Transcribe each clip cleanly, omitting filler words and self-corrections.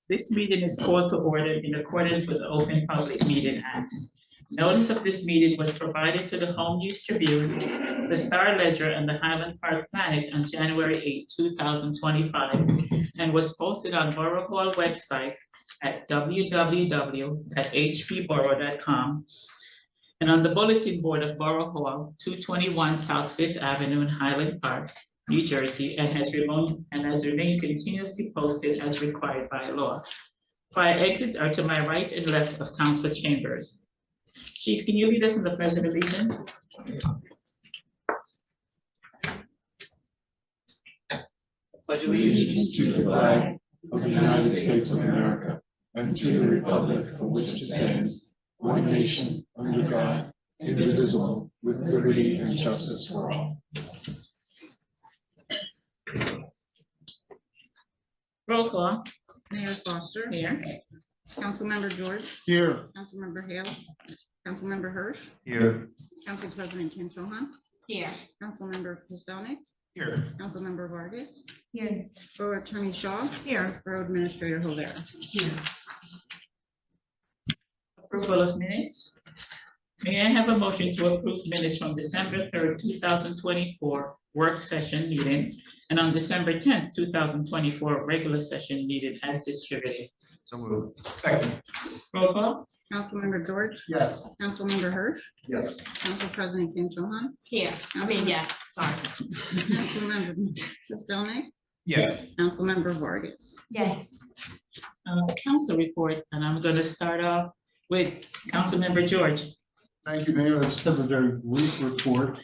This meeting is called to order in accordance with the Open Public Meeting Act. Notice of this meeting was provided to the Home News Tribune, the Star Ledger, and the Highland Park Planet on January 8, 2025, and was posted on Borough Hall website at www.hbborough.com and on the bulletin board of Borough Hall, 221 South Fifth Avenue in Highland Park, New Jersey, and has remained continuously posted as required by law. Fire exits are to my right and left of council chambers. Chief, can you lead us in the Pledge of Allegiance? Pledge allegiance to the flag of the United States of America and to the republic for which it stands, one nation, under God, indivisible, with liberty and justice for all. Roll call. Mayor Foster. Here. Councilmember George. Here. Councilmember Hale. Councilmember Hirsch. Here. Council President Kim Cho-Han. Here. Councilmember Pistonik. Here. Councilmember Vargas. Here. Borough Attorney Shaw. Here. Borough Administrator Rivera. Here. Approval of minutes. May I have a motion to approve minutes from December 3rd, 2024 work session meeting and on December 10th, 2024 regular session meeting as distributed? So moved. Second. Roll call. Councilmember George. Yes. Councilmember Hirsch. Yes. Council President Kim Cho-Han. Here. Yes, sorry. Councilmember Pistonik. Yes. Councilmember Vargas. Yes. Council report, and I'm going to start off with Councilmember George. Thank you, Mayor. I just have a very brief report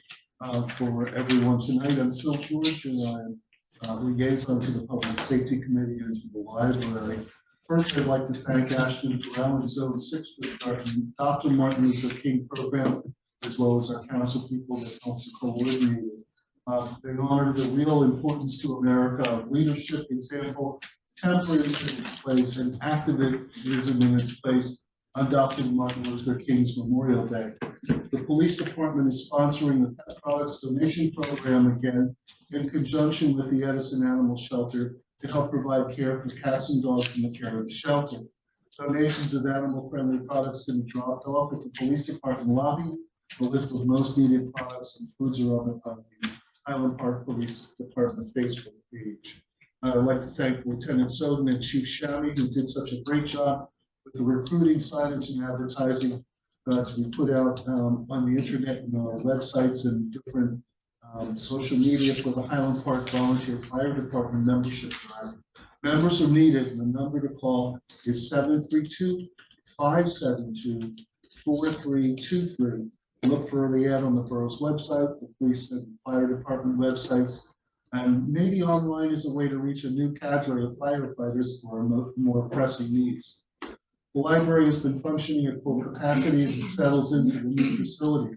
for everyone tonight. I'm Phil George, and I'm liaison to the Public Safety Committee and to the library. First, I'd like to thank Ashton Burrell and Zone 6 for the Dr. Martin Luther King program, as well as our council people that also coordinated. They honored the real importance to America of leadership, example, temperance in its place, and activism in its place on Dr. Martin Luther King's Memorial Day. The police department is sponsoring the Pet Products Donation Program again in conjunction with the Edison Animal Shelter to help provide care for cats and dogs in the care of the shelter. Donations of animal-friendly products can be dropped off at the police department lobby. The list of most needed products and foods are on the Highland Park Police Department Facebook page. I'd like to thank Lieutenant Soden and Chief Shami, who did such a great job with the recruiting, signage, and advertising to be put out on the internet and our websites and different social media for the Highland Park Volunteer Fire Department membership drive. Members are needed, and the number to call is 732-572-4323. Look for the ad on the borough's website, the police and fire department websites, and maybe online is a way to reach a new cadre of firefighters for more pressing needs. The library has been functioning at full capacity as it settles into the new facility.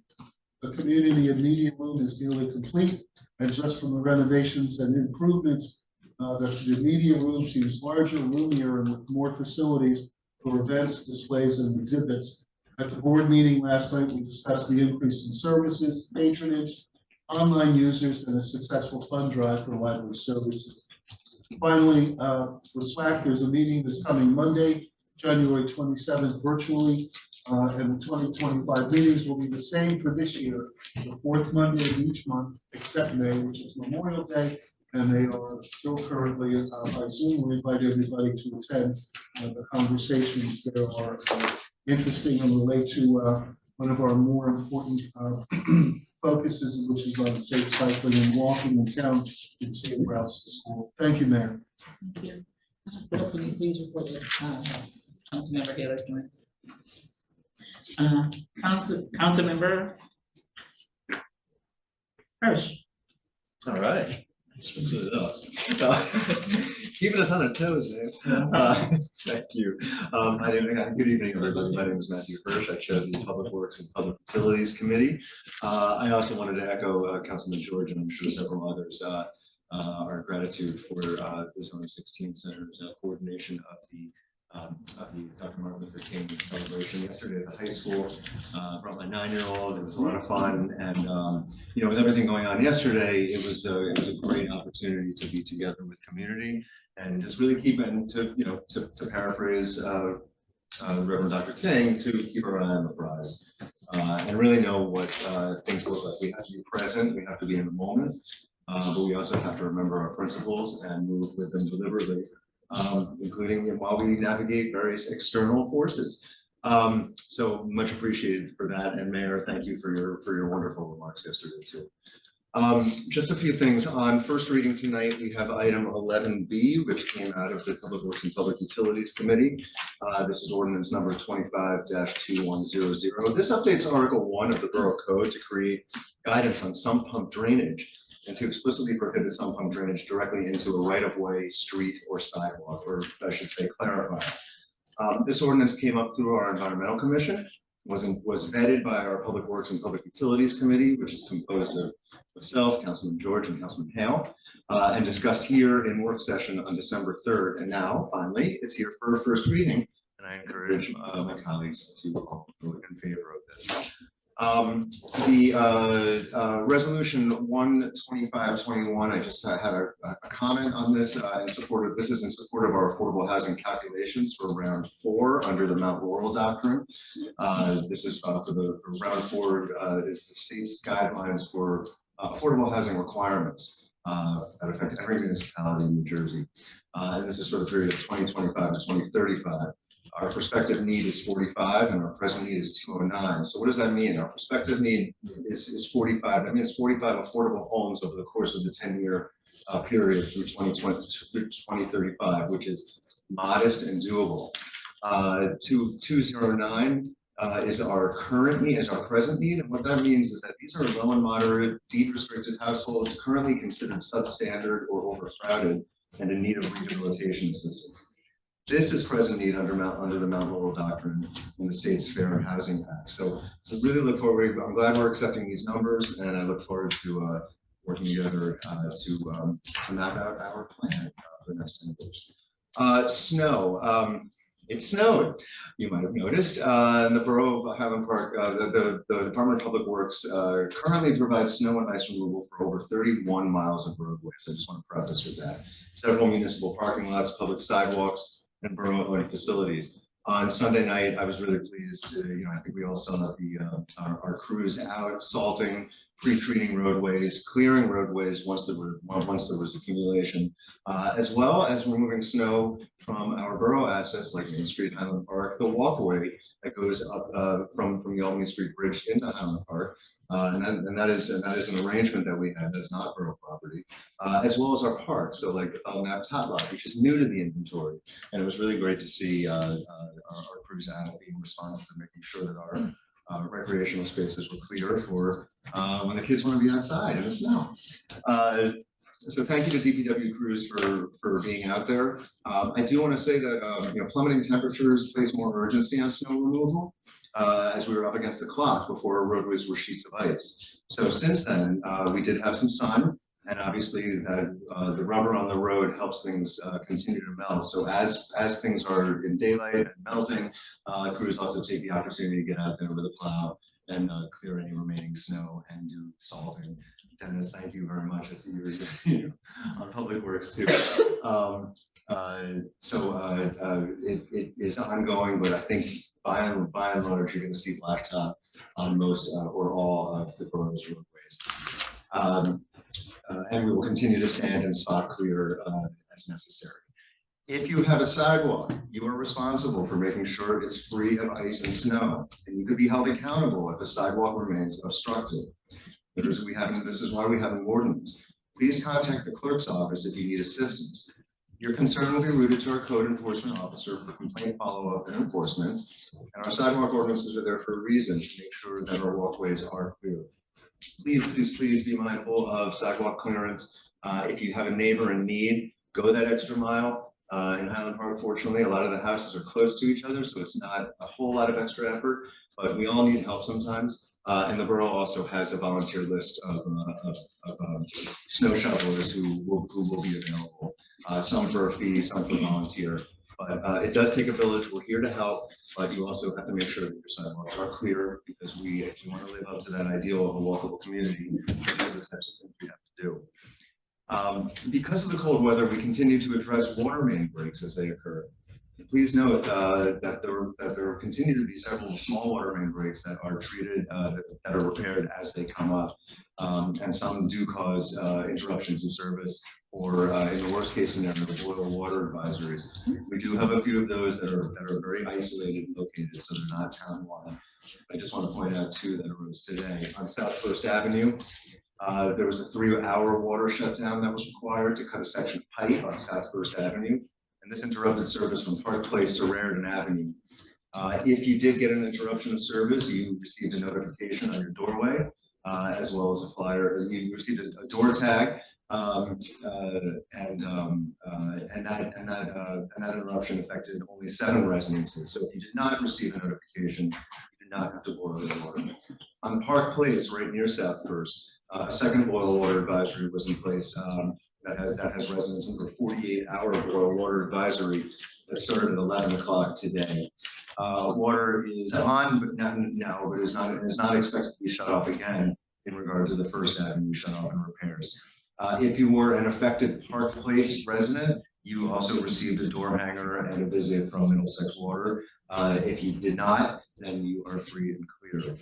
The community and media room is nearly complete, and just from the renovations and improvements, the media room seems larger, roomier, and with more facilities for events, displays, and exhibits. At the board meeting last night, we discussed the increase in services, patronage, online users, and a successful fund drive for library services. Finally, for SWAC, there's a meeting this coming Monday, January 27th, virtually, and the 2025 meetings will be the same for this year, the fourth Monday of each month, except May, which is Memorial Day, and they are still currently by Zoom. We invite everybody to attend. The conversations there are interesting and relate to one of our more important focuses, which is on safe cycling and walking in town and safe routes to school. Thank you, Mayor. Thank you. Bill, can you please report what Councilmember Hale is doing? Councilmember Hirsch. All right. Keeping us on our toes, man. Thank you. Good evening, everybody. My name is Matthew Hirsch. I chair the Public Works and Public Facilities Committee. I also wanted to echo Councilman George, and I'm sure several others, our gratitude for the Zone 16 Center's coordination of the the Dr. Martin Luther King celebration yesterday at the high school. Brought my 9-year-old. It was a lot of fun, and you know, with everything going on yesterday, it was a great opportunity to be together with community and just really keep it to paraphrase Reverend Dr. King, to keep our eye on the prize and really know what things look like. We have to be present. We have to be in the moment. But we also have to remember our principles and move with them deliberately, including while we navigate various external forces. So much appreciated for that. And Mayor, thank you for your wonderful remarks yesterday too. Just a few things on first reading tonight. We have item 11B, which came out of the Public Works and Public Utilities Committee. This is ordinance number 25-2100. This updates Article 1 of the Borough Code to create guidance on sump pump drainage and to explicitly prohibit sump pump drainage directly into a right-of-way, street, or sidewalk, or I should say clarify. This ordinance came up through our Environmental Commission, was vetted by our Public Works and Public Utilities Committee, which is composed of myself, Councilman George, and Councilman Hale, and discussed here in work session on December 3rd. And now, finally, it's here for first reading, and I encourage my colleagues to vote in favor of this. Resolution 12521, I just had a comment on this in support of, this is in support of our affordable housing calculations for round 4 under the Mount Laurel doctrine. This is for round 4 is the state's guidelines for affordable housing requirements that affect every municipality in New Jersey. And this is for the period of 2025 to 2035. Our prospective need is 45 and our present need is 209. So what does that mean? Our prospective need is 45. That means 45 affordable homes over the course of the 10-year period through 2020 through 2035, which is modest and doable. 209 is our current need, is our present need. And what that means is that these are low and moderate, deed restricted households currently considered substandard or overcrowded and in need of rehabilitation assistance. This is present need under the Mount Laurel doctrine in the state's Fair Housing Act. So I really look forward, I'm glad we're accepting these numbers, and I look forward to working together to map out our plan for the next 10 years. Snow. It snowed, you might have noticed, in the Borough of Highland Park. The Department of Public Works currently provides snow and ice removal for over 31 miles of roadways. I just want to preface with that. Several municipal parking lots, public sidewalks, and borough-owned facilities. On Sunday night, I was really pleased to, I think we all saw our crews out salting, pre-treating roadways, clearing roadways once there was accumulation, as well as removing snow from our borough assets like Main Street, Highland Park, the walkway that goes up from the Albany Street Bridge into Highland Park. And that is an arrangement that we have that's not borough property, as well as our park. So like the Felnap Tot Lot, which is new to the inventory, and it was really great to see our crews out being responsive and making sure that our recreational spaces were clear for when the kids want to be outside in the snow. So thank you to DPW crews for being out there. I do want to say that plummeting temperatures place more urgency on snow removal as we were up against the clock before our roadways were sheets of ice. So since then, we did have some sun, and obviously the rubber on the road helps things continue to melt. So as things are in daylight and melting, crews also take the opportunity to get out there with a plow and clear any remaining snow and do salting. Dennis, thank you very much. I see you on Public Works too. It is ongoing, but I think by and large, you're going to see blacktop on most or all of the borough's roadways. And we will continue to sand and spot clear as necessary. If you have a sidewalk, you are responsible for making sure it's free of ice and snow, and you could be held accountable if a sidewalk remains obstructed. This is why we have an ordinance. Please contact the clerk's office if you need assistance. Your concern will be routed to our code enforcement officer for complaint follow-up and enforcement. And our sidewalk ordinances are there for a reason, to make sure that our walkways are clear. Please be mindful of sidewalk clearance. If you have a neighbor in need, go that extra mile. In Highland Park, fortunately, a lot of the houses are close to each other, so it's not a whole lot of extra effort, but we all need help sometimes. And the borough also has a volunteer list of snow shovelers who will be available, some for a fee, some for volunteer. But it does take a village. We're here to help, but you also have to make sure that your sidewalks are clear, because if you want to live up to that ideal of a walkable community, these are the types of things we have to do. Because of the cold weather, we continue to address water main breaks as they occur. Please note that there continue to be several small water main breaks that are treated, that are repaired as they come up. And some do cause interruptions of service, or in the worst case scenario, boil water advisories. We do have a few of those that are very isolated and located, so they're not town-wide. I just want to point out two that arose today. On South First Avenue, there was a 3-hour water shutdown that was required to cut a section of pipe on South First Avenue, and this interrupted service from Park Place to Raritan Avenue. If you did get an interruption of service, you received a notification on your doorway, as well as a flyer. You received a door tag, and that interruption affected only 7 residences. So if you did not receive a notification, you did not have to boil the water. On Park Place, right near South First, a second boil water advisory was in place that has residents under 48-hour boil water advisory that started at 11 o'clock today. Water is on, but now is not expected to be shut off again in regard to the First Avenue shut off and repairs. If you were an affected Park Place resident, you also received a door hanger and a visit from Middlesex Water. If you did not, then you are free and clear.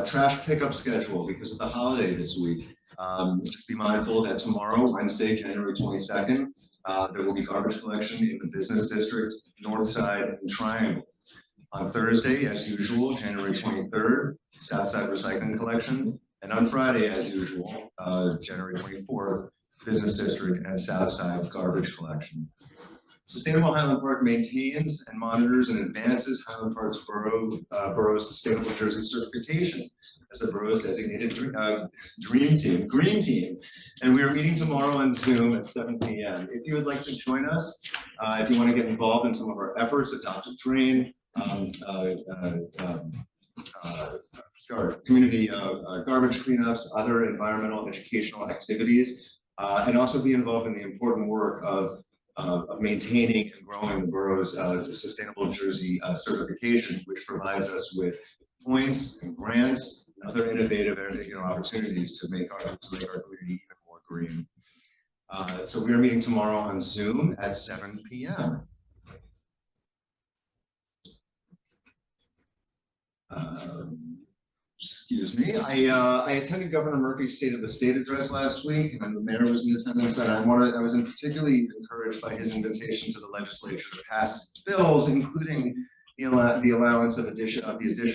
Trash pickup schedule, because of the holiday this week. Just be mindful that tomorrow, Wednesday, January 22nd, there will be garbage collection in the Business District, North Side, and Triangle. On Thursday, as usual, January 23rd, South Side recycling collection. And on Friday, as usual, January 24th, Business District and South Side garbage collection. Sustainable Highland Park maintains and monitors and advances Highland Park's Borough Sustainable Jersey certification as the borough's designated green team. And we are meeting tomorrow on Zoom at 7 p.m. If you would like to join us, if you want to get involved in some of our efforts, Adopt a Drain, community garbage cleanups, other environmental educational activities, and also be involved in the important work of maintaining and growing the borough's Sustainable Jersey certification, which provides us with points and grants and other innovative opportunities to make our community even more green. So we are meeting tomorrow on Zoom at 7 p.m. Excuse me. I attended Governor Murphy's State of the State address last week, and the mayor was in attendance. And I was particularly encouraged by his invitation to the legislature to pass bills, including the allowance of the addition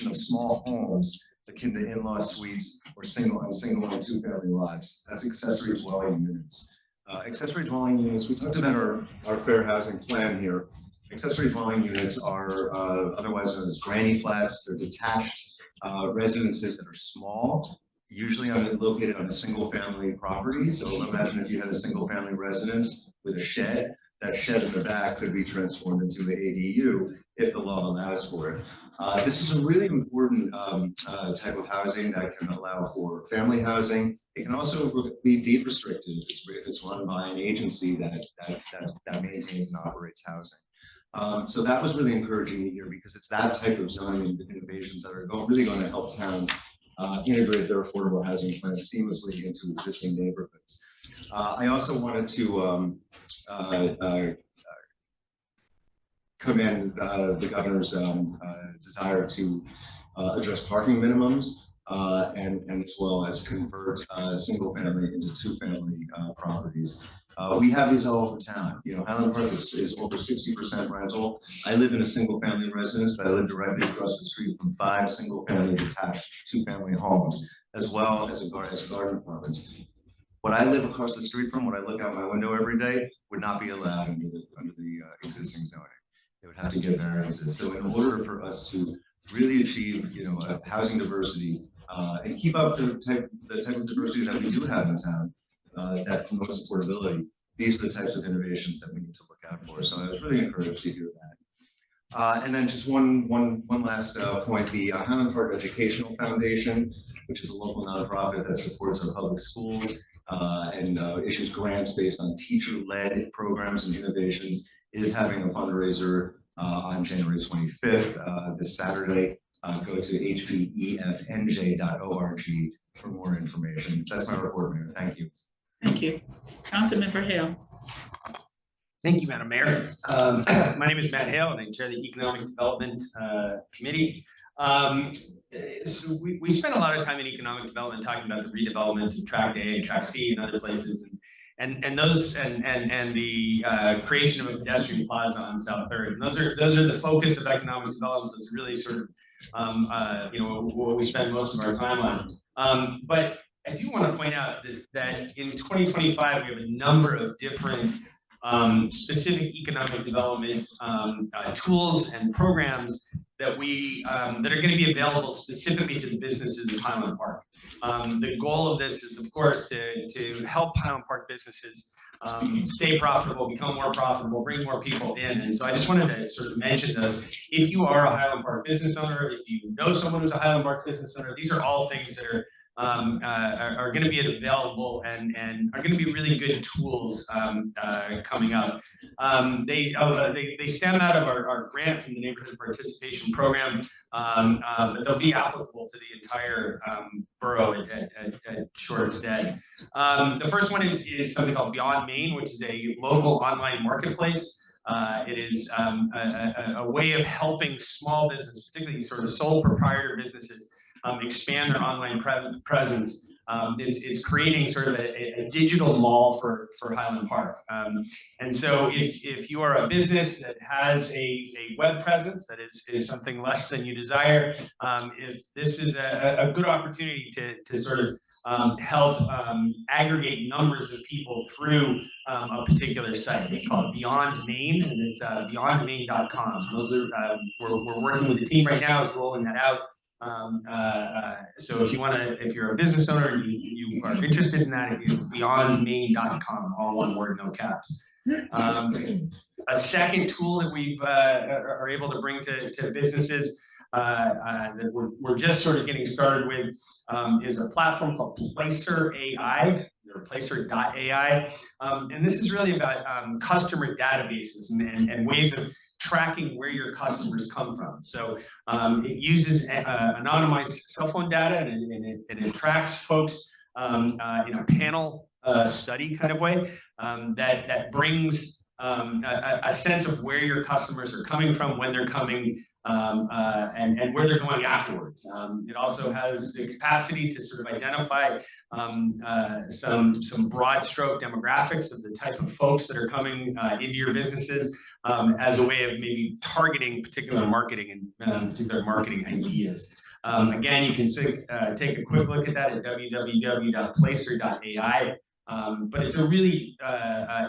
of small homes akin to in-law suites or single and 2-family lots. That's accessory dwelling units. Accessory dwelling units. We talked about our fair housing plan here. Accessory dwelling units are otherwise known as granny flats. They're detached residences that are small, usually located on a single-family property. So imagine if you had a single-family residence with a shed. That shed in the back could be transformed into an ADU if the law allows for it. This is a really important type of housing that can allow for family housing. It can also be deed restricted if it's run by an agency that maintains and operates housing. So that was really encouraging to hear, because it's that type of zoning innovations that are really going to help towns integrate their affordable housing plans seamlessly into existing neighborhoods. I also wanted to commend the governor's desire to address parking minimums and as well as convert single family into 2-family properties. We have these all over town. Highland Park is over 60% rental. I live in a single family residence, but I live directly across the street from 5 single family detached 2-family homes, as well as garden apartments. What I live across the street from, what I look out my window every day, would not be allowed under the existing zoning. They would have to get variances. So in order for us to really achieve, housing diversity and keep up the type of diversity that we do have in town, that promotes affordability, these are the types of innovations that we need to look out for. So I was really encouraged to hear And then just one last point, the Highland Park Educational Foundation, which is a local nonprofit that supports our public schools and issues grants based on teacher-led programs and innovations, is having a fundraiser on January 25th, this Saturday. Go to hpefnj.org for more information. That's my report, Mayor. Thank you. Thank you. Councilmember Hale. Thank you, Madam Mayor. My name is Matt Hale, and I chair the Economic Development Committee. So we spent a lot of time in economic development talking about the redevelopment of Tract A and Tract C and other places, and the creation of a pedestrian plaza on South Third. And those are the focus of economic development. Those really sort of what we spend most of our time on. But I do want to point out that in 2025 we have a number of different specific economic development tools and programs that that are going to be available specifically to the businesses of Highland Park. The goal of this is, of course, to help Highland Park businesses stay profitable, become more profitable, bring more people in. And so I just wanted to sort of mention those. If you are a Highland Park business owner, if you know someone who's a Highland Park business owner, these are all things that are going to be available and are going to be really good tools coming up. They stem out of our grant from the Neighborhood Participation Program, but they'll be applicable to the entire borough at Shortstead. The first one is something called Beyond Maine, which is a local online marketplace. It is a way of helping small business, particularly sort of sole proprietor businesses, expand their online presence. It's creating sort of a digital mall for Highland Park. And so if you are a business that has a web presence that is something less than you desire, if this is a good opportunity to sort of help aggregate numbers of people through a particular site. It's called Beyond Maine, and it's beyondmaine.com. So those are, we're working with the team right now, is rolling that out. So if you're a business owner and you are interested in that, it is beyondmaine.com, all one word, no caps. A second tool that we've are able to bring to businesses that we're just sort of getting started with is a platform called Placer AI, or Placer.ai. And this is really about customer databases and ways of tracking where your customers come from. So it uses anonymized cell phone data, and it tracks folks in a panel study kind of way that brings a sense of where your customers are coming from, when they're coming, and where they're going afterwards. It also has the capacity to sort of identify some broad stroke demographics of the type of folks that are coming into your businesses as a way of maybe targeting particular marketing and particular marketing ideas. Again, you can take a quick look at that at www.placer.ai. But it's a really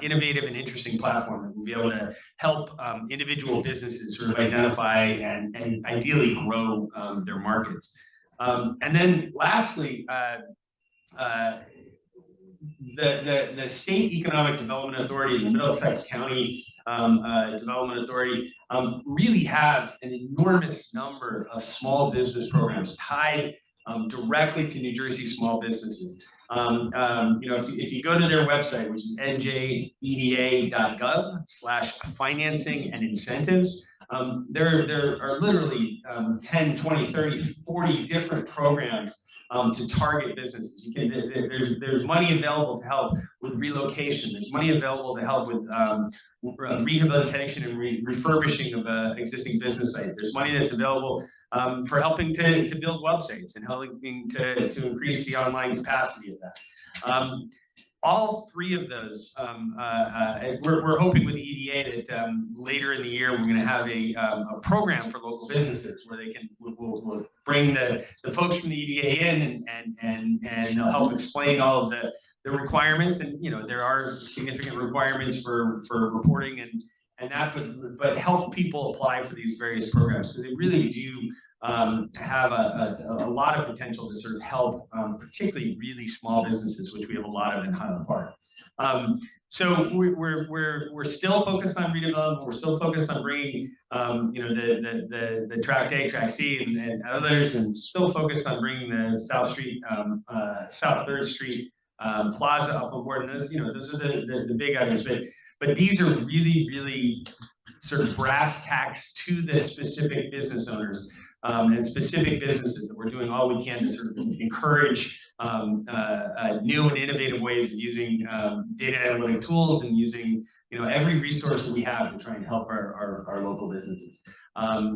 innovative and interesting platform that will be able to help individual businesses sort of identify and ideally grow their markets. And then lastly, the State Economic Development Authority and the Middlesex County Development Authority really have an enormous number of small business programs tied directly to New Jersey small businesses. If you go to their website, which is njeda.gov/financing and incentives, there are literally 10, 20, 30, 40 different programs to target businesses. There's money available to help with relocation. There's money available to help with rehabilitation and refurbishing of existing business sites. There's money that's available for helping to build websites and helping to increase the online capacity of that. All three of those, we're hoping with the EDA that later in the year we're going to have a program for local businesses where we'll bring the folks from the EDA in and they'll help explain all of the requirements. And there are significant requirements for reporting and that, but help people apply for these various programs because they really do have a lot of potential to sort of help, particularly really small businesses, which we have a lot of in Highland Park. So we're still focused on redevelopment. We're still focused on bringing the Track A, Track C, and others, and still focused on bringing the South 3rd Street Plaza up on board. And those are the big items. But these are really sort of brass tacks to the specific business owners and specific businesses that we're doing all we can to sort of encourage new and innovative ways of using data analytic tools and using every resource that we have to try and help our local businesses.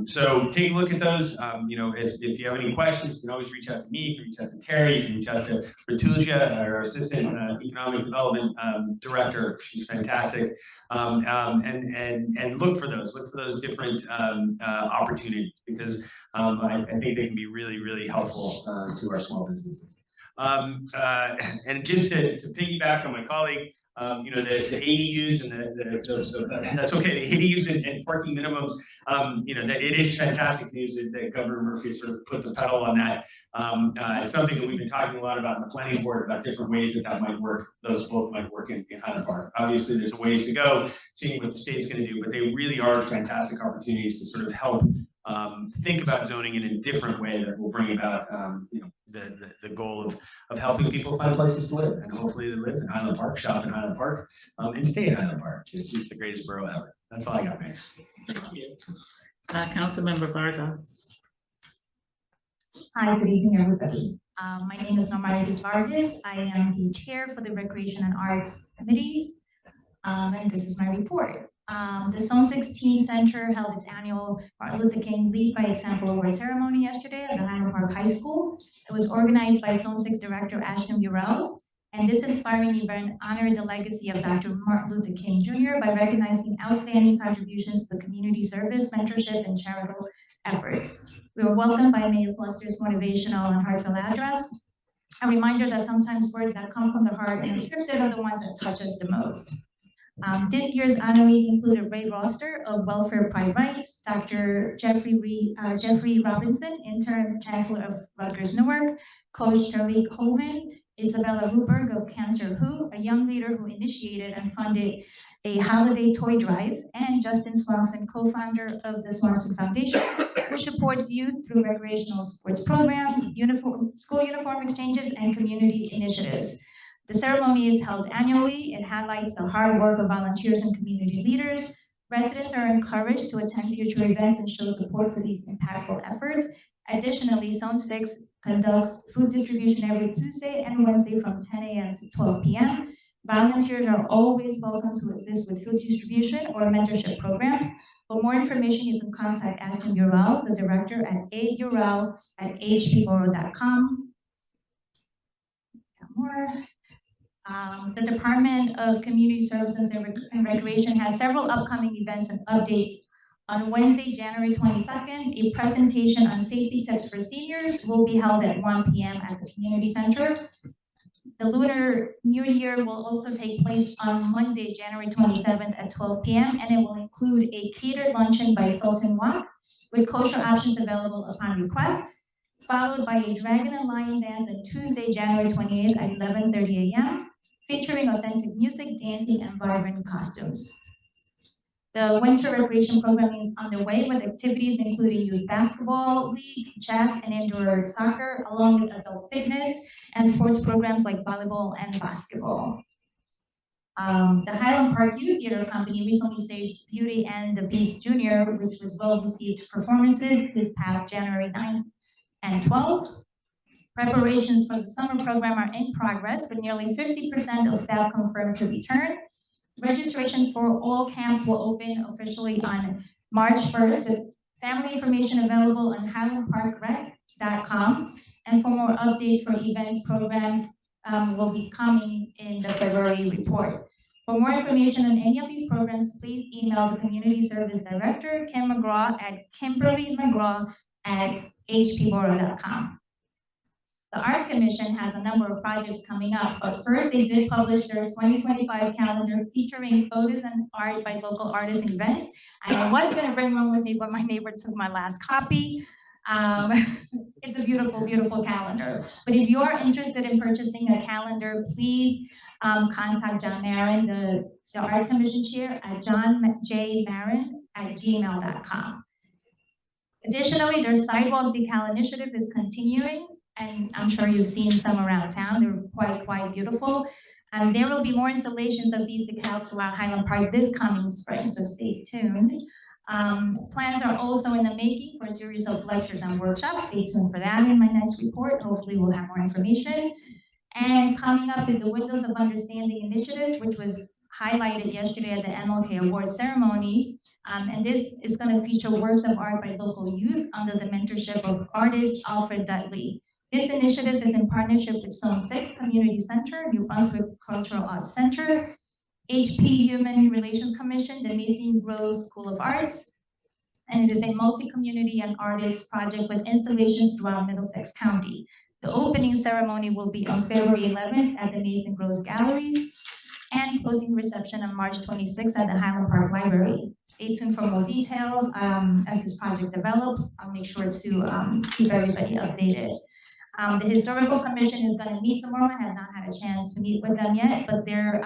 So take a look at those. If you have any questions, you can always reach out to me. You can reach out to Terry. You can reach out to Ratuja, our Assistant Economic Development Director. She's fantastic. And look for those different opportunities, because I think they can be really helpful to our small businesses. And just to piggyback on my colleague, the ADUs and that's okay. The ADUs and parking minimums, that it is fantastic news that Governor Murphy sort of put the pedal on that. It's something that we've been talking a lot about in the planning board, about different ways that might work. Those both might work in Highland Park. Obviously, there's a ways to go, seeing what the state's going to do, but they really are fantastic opportunities to sort of help think about zoning in a different way that will bring about the goal of helping people find places to live, and hopefully they live in Highland Park, shop in Highland Park, and stay in Highland Park. It's the greatest borough ever. That's all I got, man. Thank you. Councilmember Vargas. Hi, good evening, everybody. My name is Normarides Vargas. I am the chair for the Recreation and Arts Committees, and this is my report. The Zone 16 Center held its annual Martin Luther King Lead by Example Award ceremony yesterday at the Highland Park High School. It was organized by Zone 6 Director Ashton Burrell, and this inspiring event honored the legacy of Dr. Martin Luther King Jr. by recognizing outstanding contributions to community service, mentorship, and charitable efforts. We were welcomed by Mayor Foster's motivational and heartfelt address, a reminder that sometimes words that come from the heart and unscripted are the ones that touch us the most. This year's honorees included Ray Roster of Welfare Pride Rights, Dr. Jeffrey Robinson, Interim Chancellor of Rutgers Newark, Coach Tariq Coleman, Isabella Ruberg of Cancer Who, a young leader who initiated and funded a holiday toy drive, and Justin Swanson, co-founder of the Swanson Foundation, which supports youth through recreational sports program, school uniform exchanges, and community initiatives. The ceremony is held annually. It highlights the hard work of volunteers and community leaders. Residents are encouraged to attend future events and show support for these impactful efforts. Additionally, Zone 6 conducts food distribution every Tuesday and Wednesday from 10 a.m. to 12 p.m. Volunteers are always welcome to assist with food distribution or mentorship programs. For more information, you can contact Ashton Burrell, the director, at aburrell@hpborough.com. The Department of Community Services and Recreation has several upcoming events and updates. On Wednesday, January 22nd, a presentation on safety tips for seniors will be held at 1 p.m. at the Community Center. The Lunar New Year will also take place on Monday, January 27th at 12 p.m. and it will include a catered luncheon by Sultan Wok with kosher options available upon request, followed by a Dragon and Lion dance on Tuesday, January 28th at 11:30 a.m., featuring authentic music, dancing, and vibrant costumes. The winter recreation programming is underway with activities including youth basketball league, chess, and indoor soccer, along with adult fitness and sports programs like volleyball and basketball. The Highland Park Youth Theater Company recently staged Beauty and the Beast Jr., which was well-received performances this past January 9th and 12th. Preparations for the summer program are in progress, with nearly 50% of staff confirmed to return. Registration for all camps will open officially on March 1st, with family information available on highlandparkrec.com. And for more updates for events, programs will be coming in the February report. For more information on any of these programs, please email the Community Service Director, Kim McGraw, at kimberlymcgraw@hpborough.com. The Arts Commission has a number of projects coming up, but first they did publish their 2025 calendar featuring photos and art by local artists and events. I was going to bring one with me, but my neighbor took my last copy. It's a beautiful, beautiful calendar. But if you are interested in purchasing a calendar, please contact John Marin, the Arts Commission Chair, at johnjmarin@gmail.com. Additionally, their sidewalk decal initiative is continuing, and I'm sure you've seen some around town. They're quite beautiful. And there will be more installations of these decals throughout Highland Park this coming spring, so stay tuned. Plans are also in the making for a series of lectures and workshops. Stay tuned for that in my next report. Hopefully we'll have more information. And coming up is the Windows of Understanding initiative, which was highlighted yesterday at the MLK Award ceremony. And this is going to feature works of art by local youth under the mentorship of artist Alfred Dudley. This initiative is in partnership with Zone 6 Community Center, New Brunswick Cultural Arts Center, HP Human Relations Commission, the Mason Rose School of Arts, and it is a multi-community and artist project with installations throughout Middlesex County. The opening ceremony will be on February 11th at the Mason Rose Galleries, and closing reception on March 26th at the Highland Park Library. Stay tuned for more details as this project develops. I'll make sure to keep everybody updated. The Historical Commission is going to meet tomorrow. I have not had a chance to meet with them yet, but they're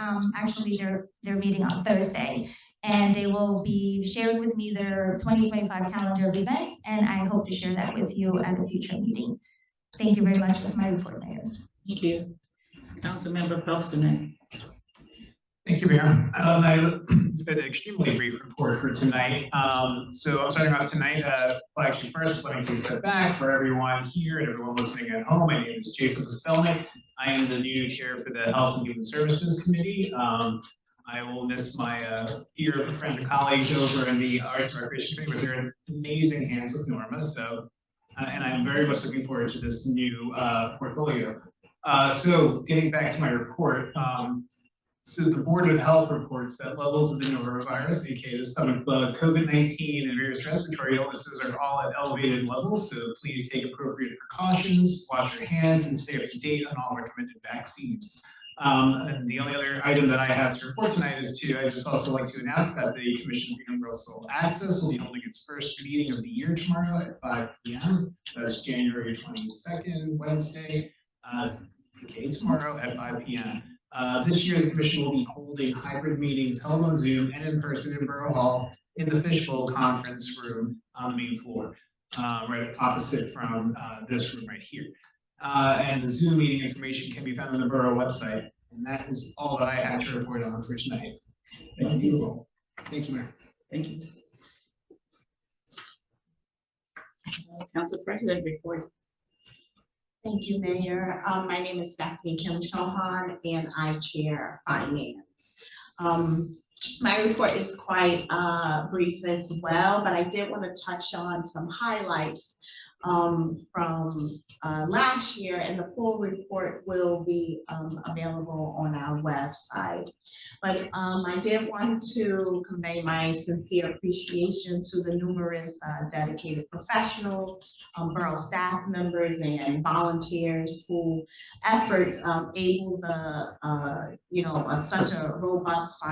meeting on Thursday, and they will be sharing with me their 2025 calendar of events, and I hope to share that with you at a future meeting. Thank you very much. That's my report, Mayor. Thank you. Councilmember Pelstonen. Thank you, Mayor. I have an extremely brief report for tonight. So I'm starting off tonight. Well, actually, first, let me take a step back for everyone here and everyone listening at home. My name is Jason Postelnik. I am the new chair for the Health and Human Services Committee. I will miss my dear friends and colleagues over in the Arts and Recreation Committee, but they're in amazing hands with Norma. So, and I'm very much looking forward to this new portfolio. So getting back to my report. So the Board of Health reports that levels of the norovirus, aka the stomach bug, COVID-19, and various respiratory illnesses are all at elevated levels. So please take appropriate precautions, wash your hands, and stay up to date on all recommended vaccines. And the only other item that I have to report tonight is I just also like to announce that the Commission for Universal Access will be holding its first meeting of the year tomorrow at 5 p.m. That's January 22nd, Wednesday. Tomorrow at 5 p.m. This year, the Commission will be holding hybrid meetings held on Zoom and in person in Borough Hall in the Fishbowl Conference Room on the main floor, right opposite from this room right here. And the Zoom meeting information can be found on the Borough website. And that is all that I have to report on for tonight. Thank you. Thank you, Mayor. Thank you. Council President report. Thank you, Mayor. My name is Stephanie Kim Chohan, and I chair finance. My report is quite brief as well, but I did want to touch on some highlights from last year, and the full report will be available on our website. But I did want to convey my sincere appreciation to the numerous dedicated professionals, borough staff members, and volunteers whose efforts able the such a robust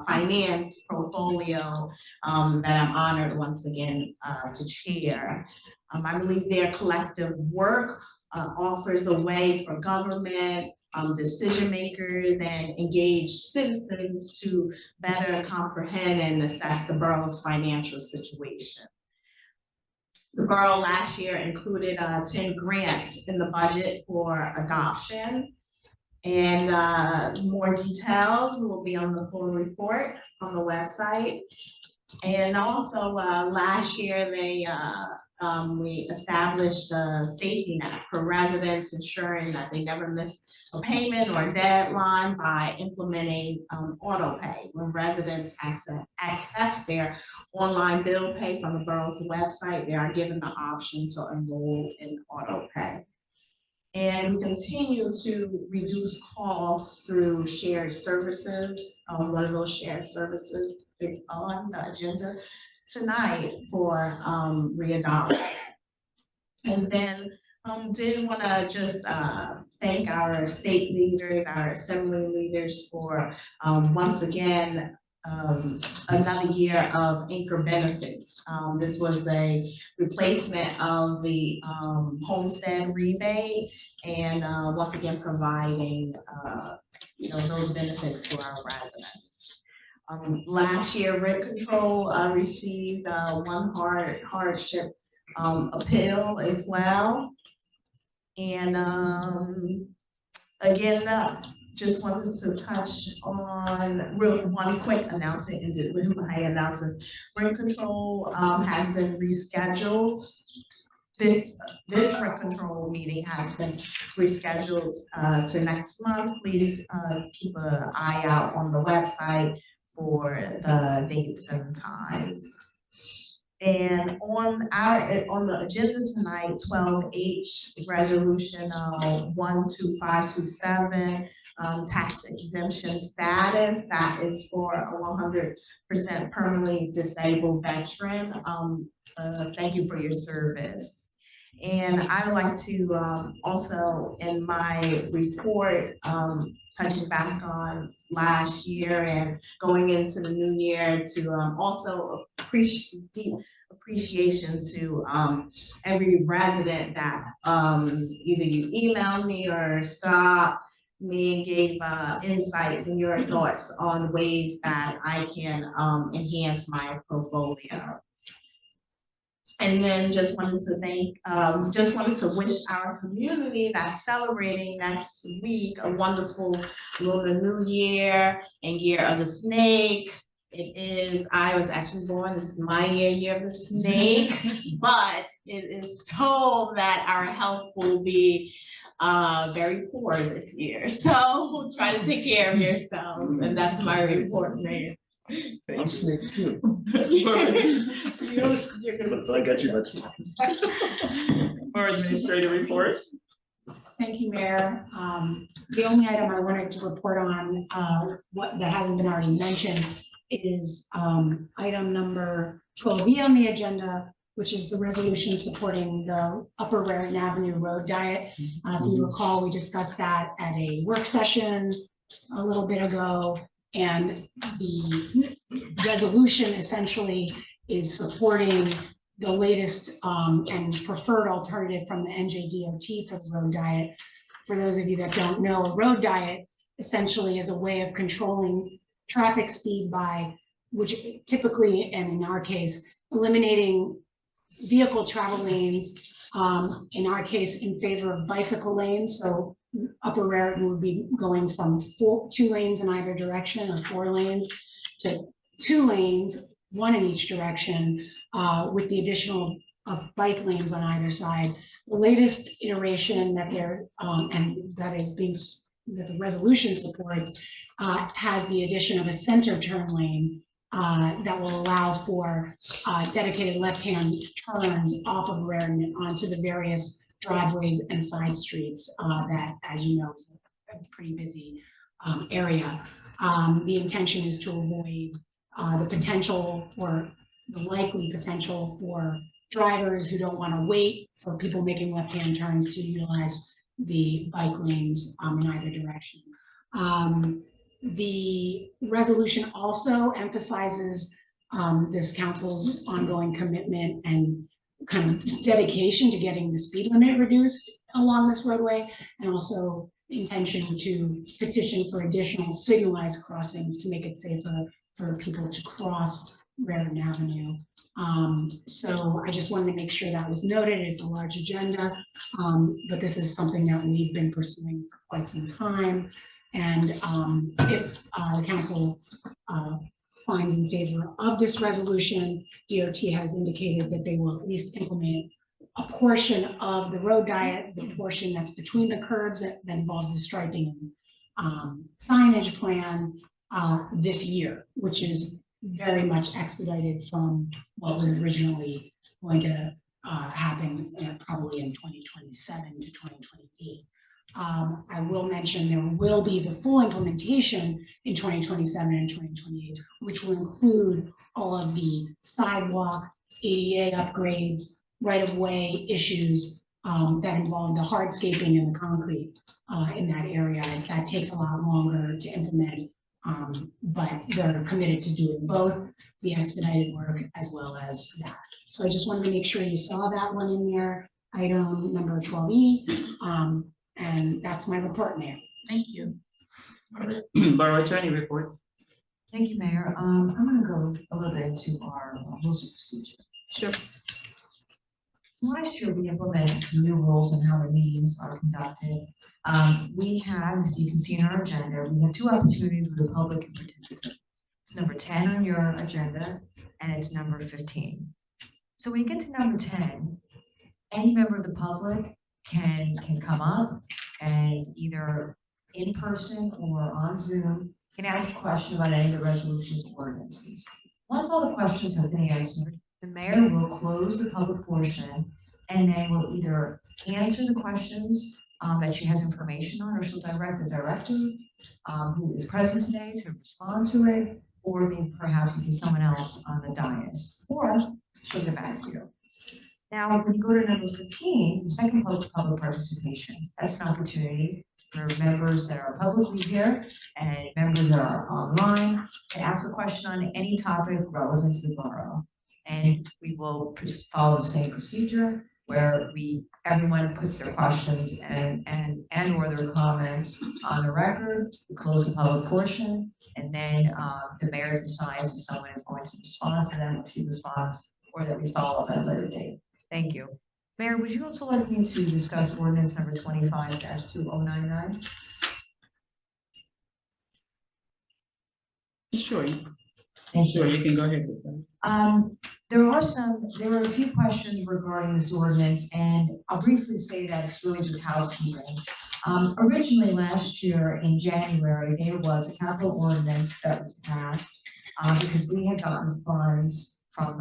finance portfolio that I'm honored once again to chair. I believe their collective work offers a way for government, decision makers, and engaged citizens to better comprehend and assess the borough's financial situation. The borough last year included 10 grants in the budget for adoption, and more details will be on the full report on the website. And also last year we established a safety net for residents, ensuring that they never miss a payment or deadline by implementing auto pay. When residents access their online bill pay from the borough's website, they are given the option to enroll in auto pay. And we continue to reduce costs through shared services. One of those shared services is on the agenda tonight for readoption. And then did want to just thank our state leaders, our assembly leaders for once again another year of anchor benefits. This was a replacement of the homestead rebate, and once again providing those benefits to our residents. Last year, rent control received one hardship appeal as well. And again, just wanted to touch on one quick announcement, and with my announcement, rent control has been rescheduled. This rent control meeting has been rescheduled to next month. Please keep an eye out on the website for the dates and times. And on the agenda tonight, 12H resolution 12527, tax exemption status. That is for a 100% permanently disabled veteran. Thank you for your service. And I would like to also, in my report, touching back on last year and going into the new year, to also appreciation to every resident that either you emailed me or stopped me and gave insights and your thoughts on ways that I can enhance my portfolio. And then just wanted to wish our community that's celebrating next week a wonderful Lunar New Year and Year of the Snake. I was actually born, this is my year of the snake, but it is told that our health will be very poor this year. So try to take care of yourselves, and that's my report, Mayor. I'm snake too. You're gonna So I got you much. Or administrative report. Thank you, Mayor. The only item I wanted to report on, that hasn't been already mentioned, is item number 12E on the agenda, which is the resolution supporting the Upper Raritan Avenue Road Diet. If you recall, we discussed that at a work session a little bit ago, and the resolution essentially is supporting the latest and preferred alternative from the NJDOT for the road diet. For those of you that don't know, a road diet essentially is a way of controlling traffic speed by, which typically, and in our case, eliminating vehicle travel lanes, in our case, in favor of bicycle lanes. So Upper Raritan would be going from 2 lanes in either direction, or 4 lanes, to 2 lanes, 1 in each direction, with the additional bike lanes on either side. The latest iteration that that the resolution supports has the addition of a center turn lane that will allow for dedicated left-hand turns off of Raritan onto the various driveways and side streets that, as you know, is a pretty busy area. The intention is to avoid the potential, or the likely potential, for drivers who don't want to wait for people making left-hand turns to utilize the bike lanes in either direction. The resolution also emphasizes this council's ongoing commitment and kind of dedication to getting the speed limit reduced along this roadway, and also intention to petition for additional signalized crossings to make it safer for people to cross Raritan Avenue. So I just wanted to make sure that was noted. It's a large agenda, but this is something that we've been pursuing for quite some time. And if the council finds in favor of this resolution, DOT has indicated that they will at least implement a portion of the road diet, the portion that's between the curbs that involves the striping and signage plan this year, which is very much expedited from what was originally going to happen probably in 2027 to 2028. I will mention there will be the full implementation in 2027 and 2028, which will include all of the sidewalk, ADA upgrades, right-of-way issues that involve the hardscaping and the concrete in that area. And that takes a lot longer to implement But they're committed to doing both the expedited work as well as that. So I just wanted to make sure you saw that one in there, item number 12E. And that's my report, Mayor. Thank you. Borough Attorney report. Thank you, Mayor. I'm gonna go a little bit into our rules of procedure. Sure. So last year, we implemented some new rules on how the meetings are conducted. We have, as you can see in our agenda, we have two opportunities where the public can participate. It's number 10 on your agenda, and it's number 15. So when you get to number 10, any member of the public can come up and either in person or on Zoom can ask a question about any of the resolutions or ordinances. Once all the questions have been answered, the mayor will close the public portion and then will either answer the questions that she has information on, or she'll direct the director who is present today to respond to it, or maybe perhaps it be someone else on the dais, or she'll get back to you. Now, when you go to number 15, the second public participation, that's an opportunity for members that are publicly here and members that are online to ask a question on any topic relevant to the borough. And we will follow the same procedure where everyone puts their questions and or their comments on the record. We close the public portion, and then the mayor decides if someone is going to respond to them, if she responds, or that we follow up at a later date. Thank you. Mayor, would you also like me to discuss ordinance number 25-2099? Sure. Thank Sure, you. you can go ahead with that. There were a few questions regarding this ordinance, and I'll briefly say that it's really just housekeeping. Originally last year in January, there was a capital ordinance that was passed because we had gotten funds from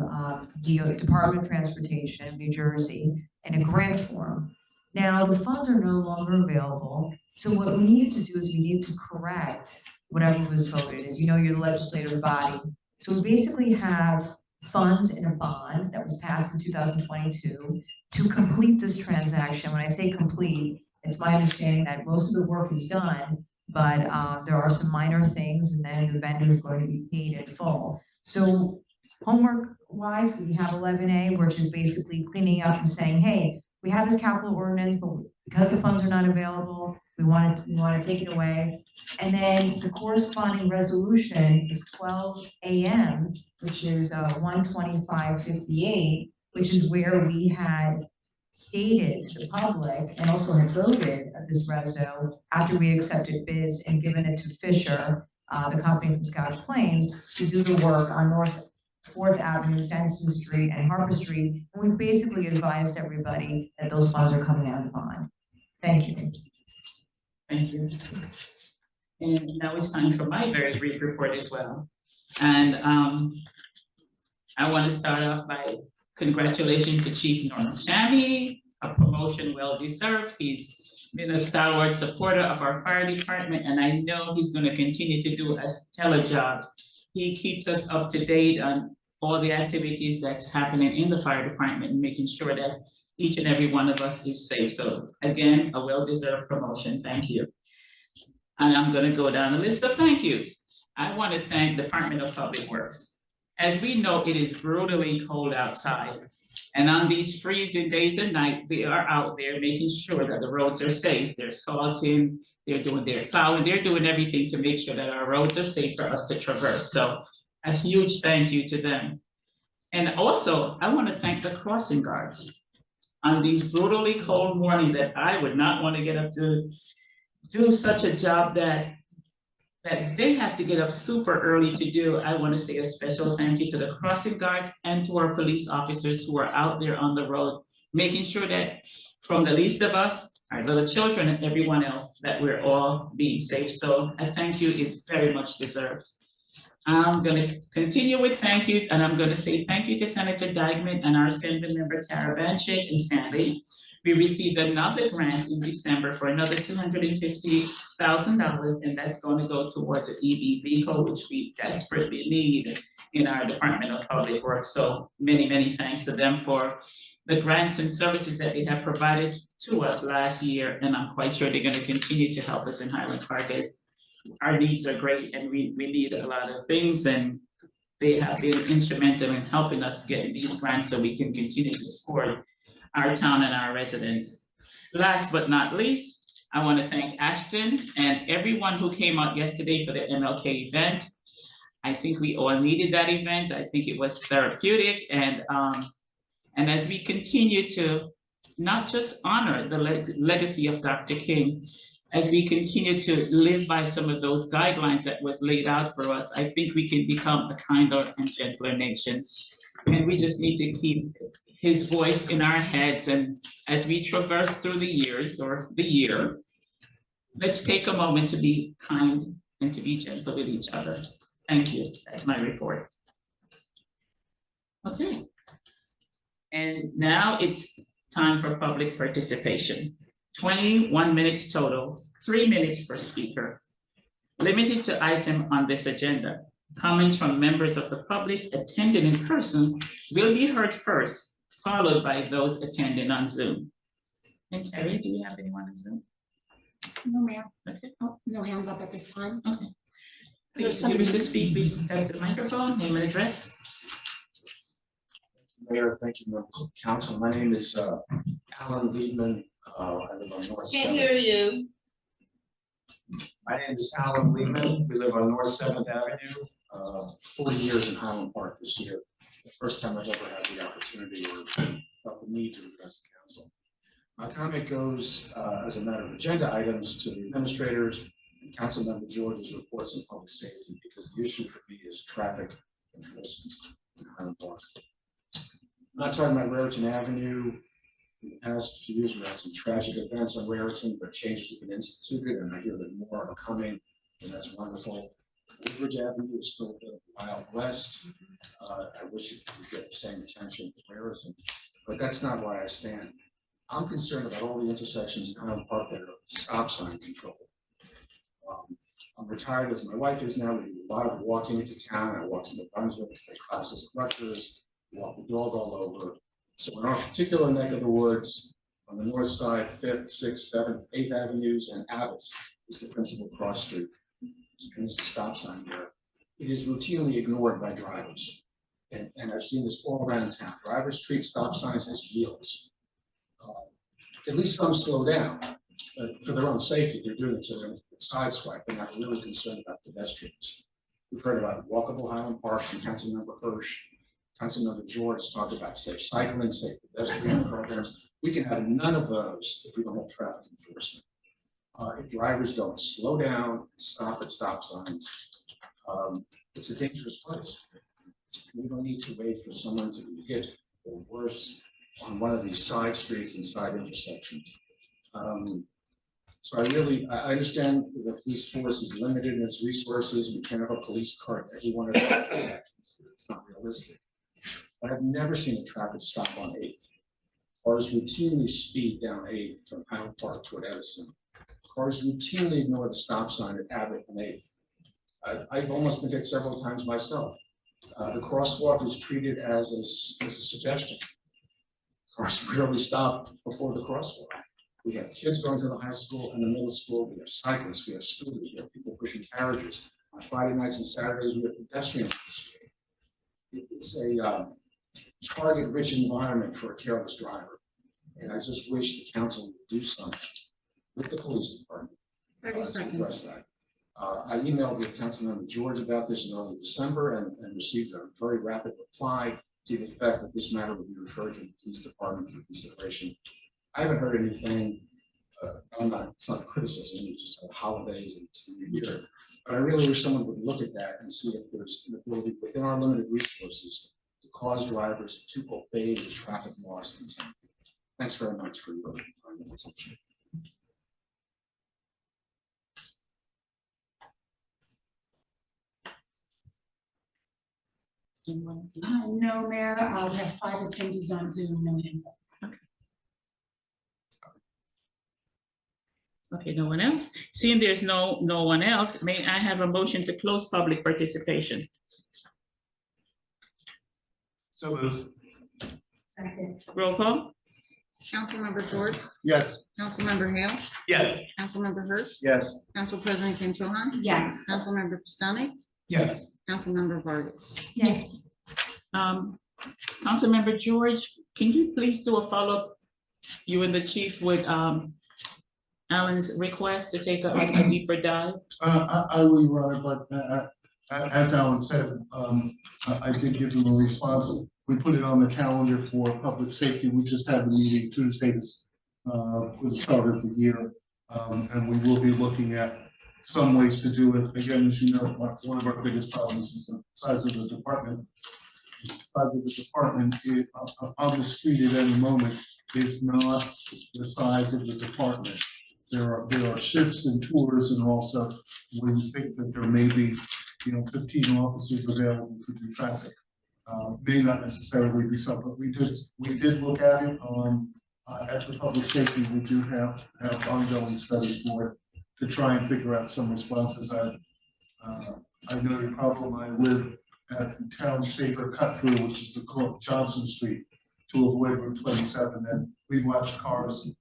Department of Transportation, New Jersey, in a grant form. Now, the funds are no longer available, so what we needed to do is we needed to correct whatever was voted. As you know, you're the legislative body. So we basically have funds in a bond that was passed in 2022 to complete this transaction. When I say complete, it's my understanding that most of the work is done, but there are some minor things, and then the vendor is going to be paid in full. So homework-wise, we have 11A, which is basically cleaning up and saying, hey, we have this capital ordinance, but because the funds are not available, we want to take it away. And then the corresponding resolution is 12 AM, which is 12558, which is where we had stated to the public and also had voted at this reso after we accepted bids and given it to Fisher, the company from Scotch Plains, to do the work on North 4th Avenue, Denson Street, and Harper Street. And we basically advised everybody that those funds are coming out of the bond. Thank you. Thank you. And now it's time for my very brief report as well. And I want to start off by congratulations to Chief Norman Shammy, a promotion well deserved. He's been a stalwart supporter of our fire department, and I know he's going to continue to do a stellar job. He keeps us up to date on all the activities that's happening in the fire department and making sure that each and every one of us is safe. So again, a well-deserved promotion. Thank you. And I'm going to go down the list of thank yous. I want to thank Department of Public Works. As we know, it is brutally cold outside. And on these freezing days and night, they are out there making sure that the roads are safe. They're salting, they're doing their plowing, they're doing everything to make sure that our roads are safe for us to traverse. So a huge thank you to them. And also, I want to thank the crossing guards. On these brutally cold mornings that I would not want to get up to do such a job that they have to get up super early to do. I want to say a special thank you to the crossing guards and to our police officers who are out there on the road, making sure that from the least of us, our little children and everyone else, that we're all being safe. So a thank you is very much deserved. I'm going to continue with thank yous, and I'm going to say thank you to Senator Dykeman and our Assembly Member Caravanche and Stanley. We received another grant in December for another $250,000, and that's going to go towards an EV vehicle, which we desperately need in our Department of Public Works. So many, many thanks to them for the grants and services that they have provided to us last year, and I'm quite sure they're going to continue to help us in Highland Park our needs are great and we need a lot of things, and they have been instrumental in helping us get these grants so we can continue to support our town and our residents. Last but not least, I want to thank Ashton and everyone who came out yesterday for the MLK event. I think we all needed that event. I think it was therapeutic, and as we continue to not just honor the legacy of Dr. King, as we continue to live by some of those guidelines that was laid out for us, I think we can become a kinder and gentler nation. And we just need to keep his voice in our heads. And as we traverse through the years or the year, let's take a moment to be kind and to be gentle with each other. Thank you. That's my report. Okay. And now it's time for public participation. 21 minutes total, 3 minutes per speaker. Limited to item on this agenda. Comments from members of the public attending in person will be heard first, followed by those attending on Zoom. And Terry, do we have anyone on Zoom? No, Mayor. Okay. Oh, no hands up at this time. Okay. Please, if you wish to speak, please step to the microphone, name and address. Mayor, thank you, members of council. My name is Alan Liebman. I live on North 7th. you. My name is Alan Liebman. We live on North 7th Avenue, 40 years in Highland Park this year. The first time I've ever had the opportunity or felt the need to address the council. My comment goes as a matter of agenda items to the administrators and Councilmember George's reports on public safety, because the issue for me is traffic enforcement in Highland Park. I'm not talking about Raritan Avenue. In the past few years, we had some tragic events on Raritan, but changes have been instituted, and I hear that more are coming, and that's wonderful. Woodbridge Avenue is still a bit of Wild West. I wish it could get the same attention as Raritan, but that's not why I stand. I'm concerned about all the intersections in Highland Park that are stop sign control. I'm retired as my wife is now. We do a lot of walking into town. I walk to New Brunswick, take classes at Rutgers, walk the dog all over. So in our particular neck of the woods, on the north side, 5th, 6th, 7th, 8th Avenues, and Abbott is the principal cross street. And there's a stop sign there. It is routinely ignored by drivers. And I've seen this all around town. Drivers treat stop signs as yields. At least some slow down, but for their own safety, they're doing it to sideswipe. They're not really concerned about pedestrians. We've heard about walkable Highland Park from Councilmember Hirsch. Councilmember George talked about safe cycling, safe pedestrian programs. We can have none of those if we don't have traffic enforcement. If drivers don't slow down and stop at stop signs, it's a dangerous place. We don't need to wait for someone to be hit or worse on one of these side streets and side intersections. So I understand the police force is limited in its resources. We can't have a police car at every one of those intersections. It's not realistic. But I've never seen a traffic stop on 8th. Cars routinely speed down 8th from Highland Park toward Edison. Cars routinely ignore the stop sign at Abbott and 8th. I've almost been hit several times myself. The crosswalk is treated as a suggestion. Cars rarely stop before the crosswalk. We have kids going to the high school and the middle school. We have cyclists, we have scooters, we have people pushing carriages. On Friday nights and Saturdays, we have pedestrians on the street. It's a target-rich environment for a careless driver. And I just wish the council would do something with the police department 30 to seconds. address that. I emailed with Councilmember George about this in early December and received a very rapid reply to the effect that this matter would be referred to the police department for consideration. I haven't heard anything. It's not a criticism, it's just holidays and it's the new year. But I really wish someone would look at that and see if there's an ability within our limited resources to cause drivers to obey the traffic laws in town. Thanks very much for your time and attention. No, Mayor, we have 5 attendees on Zoom, no hands up. Okay, no one else? Seeing there's no one else, may I have a motion to close public participation? So moved. Second. Roll call? Councilmember George, Yes. Councilmember Hale, Yes. Councilmember Hirsch, Yes. Council President Kim Cho Han, Yes. Councilmember Pistonik, Yes. Councilmember Vargas. Yes. Councilmember George, can you please do a follow-up, you and the chief, with Alan's request to take a deeper dive? I will, Your Honor, but as Alan said, I did give him a response. We put it on the calendar for public safety. We just had the meeting Tuesday for the start of the year. And we will be looking at some ways to do it. Again, as you know, one of our biggest problems is the size of the department. The size of the department on the street at any moment is not the size of the department. There are shifts and tours, and also when you think that there may be, 15 officers available to do traffic. May not necessarily be so, but we did look at it at the public safety. We do have ongoing studies for it to try and figure out some responses. I know your problem. I live at the town safer cut through, which is the Johnson Street, to avoid Route 27, and we've watched cars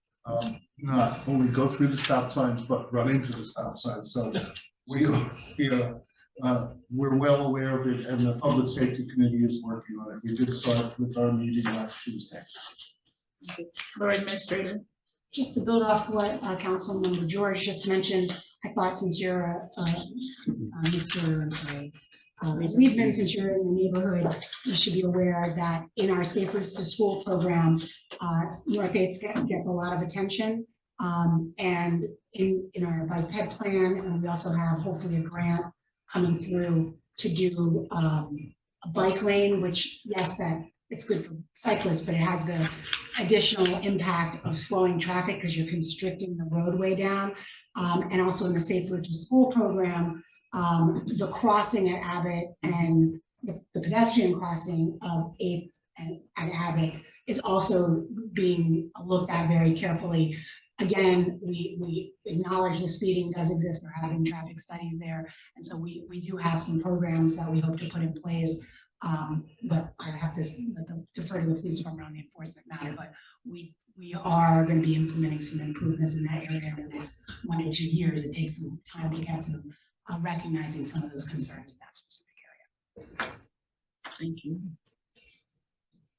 not only go through the stop signs but run into the stop signs. So we're well aware of it, and the Public Safety Committee is working on it. We did start with our meeting last Tuesday. Borough Administrator. Just to build off what Councilmember George just mentioned, I thought since you're Liebman, since you're in the neighborhood, you should be aware that in our Safe Routes to School program, North 8th gets a lot of attention. And in our bike ped plan, and we also have hopefully a grant coming through to do a bike lane, which, yes, that it's good for cyclists, but it has the additional impact of slowing traffic because you're constricting the roadway down. And also in the Safe Route to School program, the crossing at Abbott and the pedestrian crossing of 8th and at Abbott is also being looked at very carefully. Again, we acknowledge the speeding does exist. They're having traffic studies there. And so we do have some programs that we hope to put in place. But I have to defer to the police department on the enforcement matter. But we are going to be implementing some improvements in that area in the next 1 to 2 years. It takes some time to get to recognizing some of those concerns in that specific area. Thank you.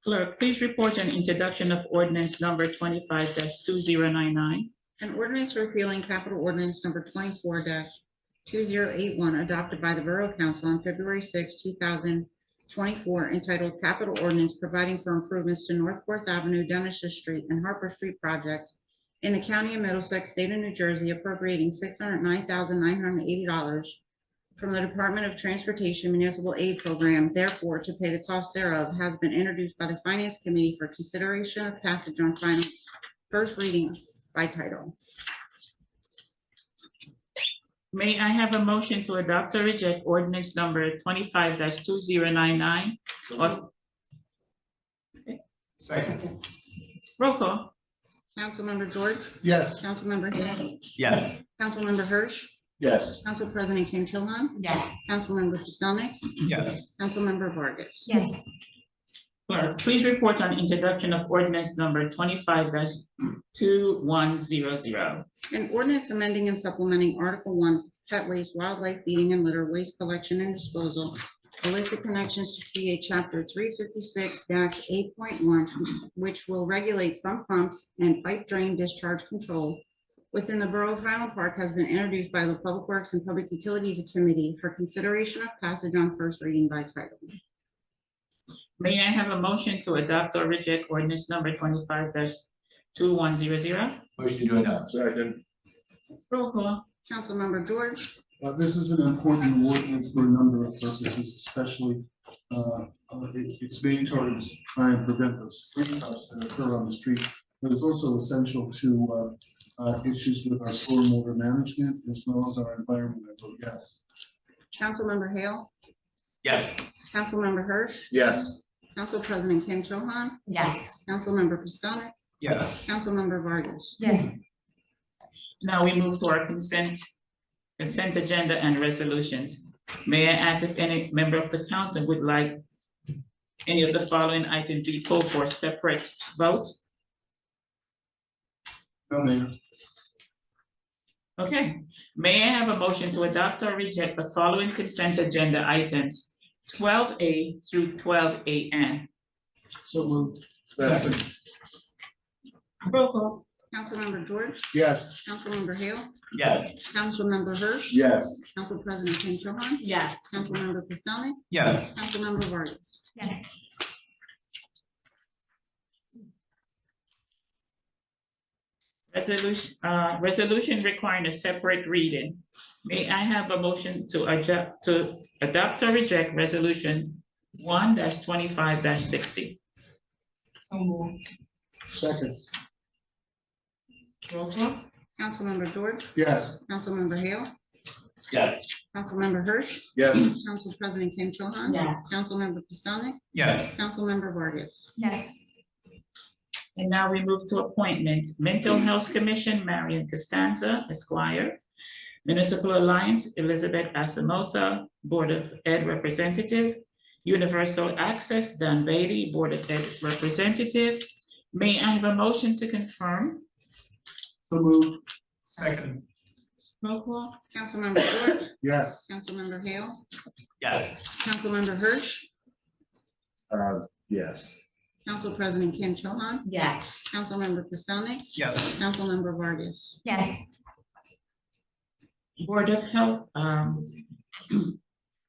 Clerk, please report on introduction of ordinance number 25-2099. An ordinance repealing capital ordinance number 24-2081 adopted by the Borough Council on February 6, 2024, entitled Capital Ordinance Providing for Improvements to North 4th Avenue, Denison Street, and Harper Street Project in the County of Middlesex, State of New Jersey, appropriating $609,980 from the Department of Transportation Municipal Aid Program, therefore to pay the cost thereof, has been introduced by the Finance Committee for consideration of passage on final first reading by title. May I have a motion to adopt or reject ordinance number 25-2099? Second. Roll call. Councilmember George, Yes. Councilmember Hale, Yes. Councilmember Hirsch, Yes. Council President Kim Cho Han, Yes. Councilmember Pistonik, Yes. Councilmember Vargas. Yes. Clerk, please report on introduction of ordinance number 25-2100. An ordinance amending and supplementing Article 1, pet waste, wildlife feeding and litter, waste collection and disposal, illicit connections to create chapter 356-8.1, which will regulate some pumps and pipe drain discharge control within the Borough of Highland Park, has been introduced by the Public Works and Public Utilities Committee for consideration of passage on first reading by title. May I have a motion to adopt or reject ordinance number 25-2100? Motion to adopt. Second. Roll call. Councilmember George, This is an important ordinance for a number of purposes, especially its main target is to try and prevent those street stops that occur on the street, but it's also essential to issues with our stormwater management as well as our environment. I vote yes. Councilmember Hale, Yes. Councilmember Hirsch, Yes. Council President Kim Cho Han, Yes. Councilmember Pistonik, Yes. Councilmember Vargas. Yes. Now we move to our consent agenda and resolutions. May I ask if any member of the council would like any of the following items to be pulled for separate vote? No, Mayor. Okay, may I have a motion to adopt or reject the following consent agenda items, 12A through 12AN? So moved. Second. Roll call. Councilmember George, Yes. Councilmember Hale, Yes. Councilmember Hirsch. Yes. Council President Kim Cho Han, Yes. Councilmember Pistonik, Yes. Councilmember Vargas. Yes. Resolution requiring a separate reading. May I have a motion to adopt or reject resolution 1-25-60? So move. Second. Roll call. Councilmember George, Yes. Councilmember Hale, Yes. Councilmember Hirsch, Yes. Council President Kim Cho Han. Yes. Councilmember Pistonik, Yes. Councilmember Vargas. Yes. And now we move to appointments. Mental Health Commission, Marion Costanza, Esquire. Municipal Alliance, Elizabeth Asamosa, Board of Ed Representative. Universal Access, Don Beatty, Board of Ed Representative. May I have a motion to confirm? So moved. Second. Roll call. Councilmember George, Yes. Councilmember Hale, Yes. Councilmember Hirsch, Yes. Council President Kim Cho Han, Yes. Councilmember Pistonik, Yes. Councilmember Vargas. Yes. Board of Health,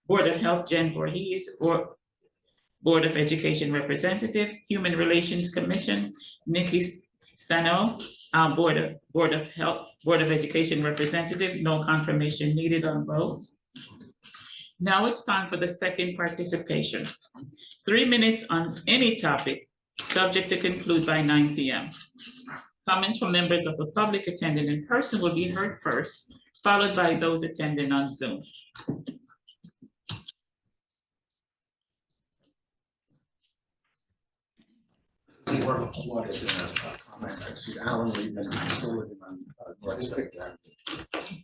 Board of Health, Jen Voorhees, or Board of Education Representative, Human Relations Commission, Nikki Stano, Board of Health, Board of Education Representative, no confirmation needed on both. Now it's time for the second participation. 3 minutes on any topic, subject to conclude by 9 p.m. Comments from members of the public attending in person will be heard first, followed by those attending on Zoom. More of a plug than a comment. I see Alan Liebman, still living on North Second Avenue.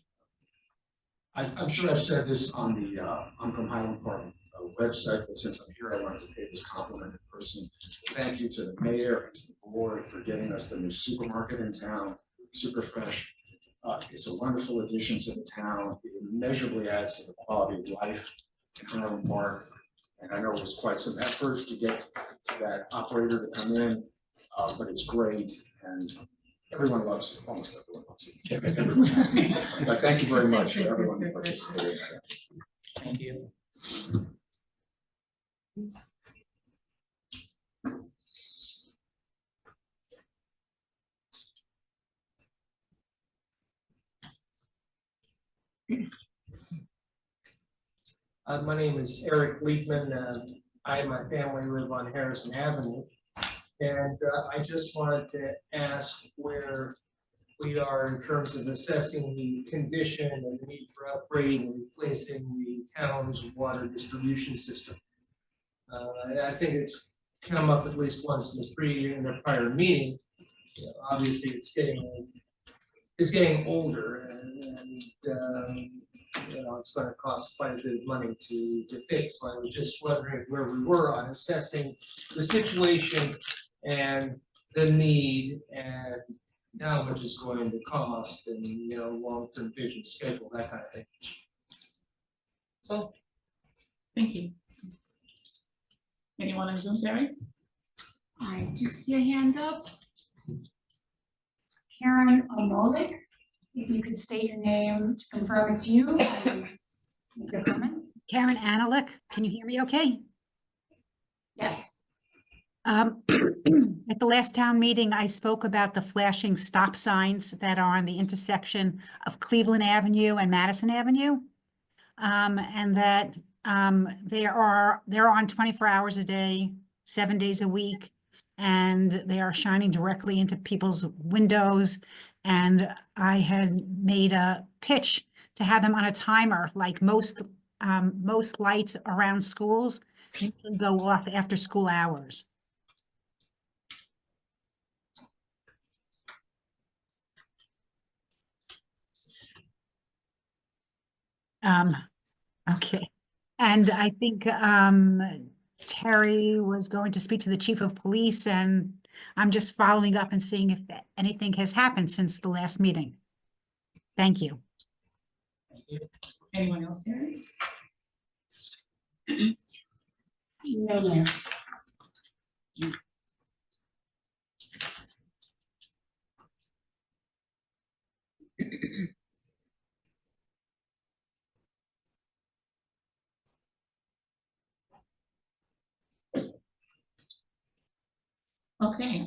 I'm sure I've said this on the, I'm from Highland Park website, but since I'm here, I wanted to pay this compliment in person. Thank you to the mayor and to the board for getting us the new supermarket in town, super fresh. It's a wonderful addition to the town. It immeasurably adds to the quality of life in Highland Park. And I know it was quite some effort to get that operator to come in, but it's great, and everyone loves it, almost everyone loves it. Everyone. But thank you very much for everyone who participated. Thank you. My name is Eric Liebman. I and my family live on Harrison Avenue. And I just wanted to ask where we are in terms of assessing the condition and the need for upgrading and replacing the town's water distribution system. I think it's come up at least once in the prior meeting. You know, obviously, it's getting older, and you know, it's going to cost quite a bit of money to fix. So I was just wondering where we were on assessing the situation and the need and how much it's going to cost, and you know, long-term vision, schedule, that kind of thing. So, Thank you. Anyone on Zoom, Terry? I do see a hand up. Karen Omolik, if you could state your name to confirm it's you. Make your comment. Karen Analik, can you hear me okay? Yes. At the last town meeting, I spoke about the flashing stop signs that are on the intersection of Cleveland Avenue and Madison Avenue. And that they're on 24 hours a day, 7 days a week, and they are shining directly into people's windows. And I had made a pitch to have them on a timer, like most lights around schools can go off after school hours. Okay. And I think Terry was going to speak to the chief of police and I'm just following up and seeing if anything has happened since the last meeting. Thank you. Thank you. Anyone else, Terry? No, Mayor. Okay,